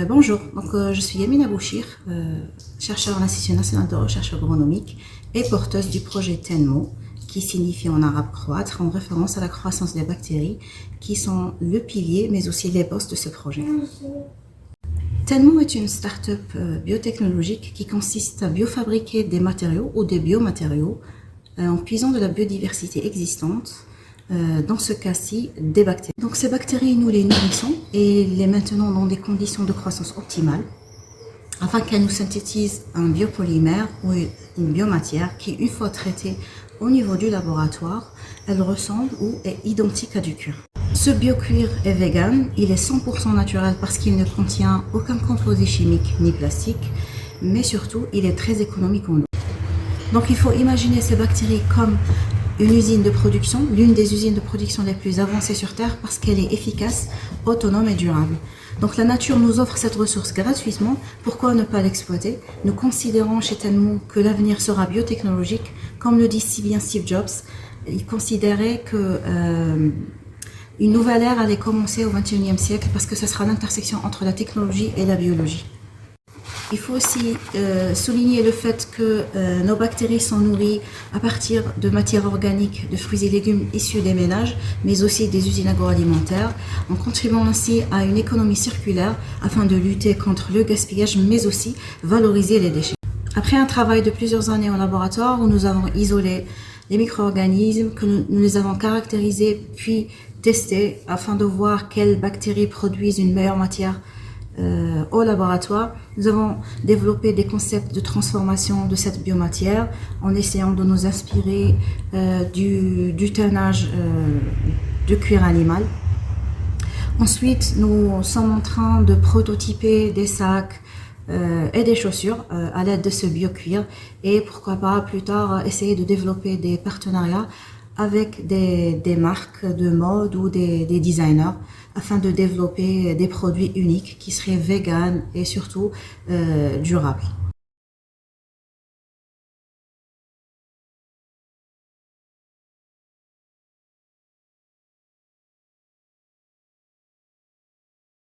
Bonjour, je suis Yamina Bouchir, chercheure à l'Institut national de recherche agronomique et porteuse du projet TENMO, qui signifie en arabe croître, en référence à la croissance des bactéries, qui sont le pilier mais aussi les boss de ce projet. TENMO est une start-up biotechnologique qui consiste à biofabriquer des matériaux ou des biomatériaux en puisant de la biodiversité existante, dans ce cas-ci des bactéries. Donc ces bactéries, nous les nourrissons et les maintenons dans des conditions de croissance optimales afin qu'elles nous synthétisent un biopolymère ou une biomatière qui, une fois traitée au niveau du laboratoire, elle ressemble ou est identique à du cuir. Ce biocuir est vegan, il est 100% naturel parce qu'il ne contient aucun composé chimique ni plastique, mais surtout il est très économique en eau. Donc il faut imaginer ces bactéries comme une usine de production, l'une des usines de production les plus avancées sur Terre parce qu'elle est efficace, autonome et durable. Donc la nature nous offre cette ressource gratuitement, pourquoi ne pas l'exploiter? Nous considérons chez TENMO que l'avenir sera biotechnologique, comme le dit si bien Steve Jobs. Il considérait que une nouvelle ère allait commencer au XXIe siècle parce que ce sera l'intersection entre la technologie et la biologie. Il faut aussi souligner le fait que nos bactéries sont nourries à partir de matières organiques, de fruits et légumes issus des ménages, mais aussi des usines agroalimentaires, en contribuant ainsi à une économie circulaire afin de lutter contre le gaspillage, mais aussi valoriser les déchets. Après un travail de plusieurs années en laboratoire où nous avons isolé les micro-organismes, que nous les avons caractérisés puis testés afin de voir quelles bactéries produisent une meilleure matière au laboratoire, nous avons développé des concepts de transformation de cette biomatière en essayant de nous inspirer du tannage de cuir animal. Ensuite, nous sommes en train de prototyper des sacs et des chaussures à l'aide de ce biocuir et pourquoi pas plus tard essayer de développer des partenariats avec des marques de mode ou des designers afin de développer des produits uniques qui seraient véganes et surtout durables.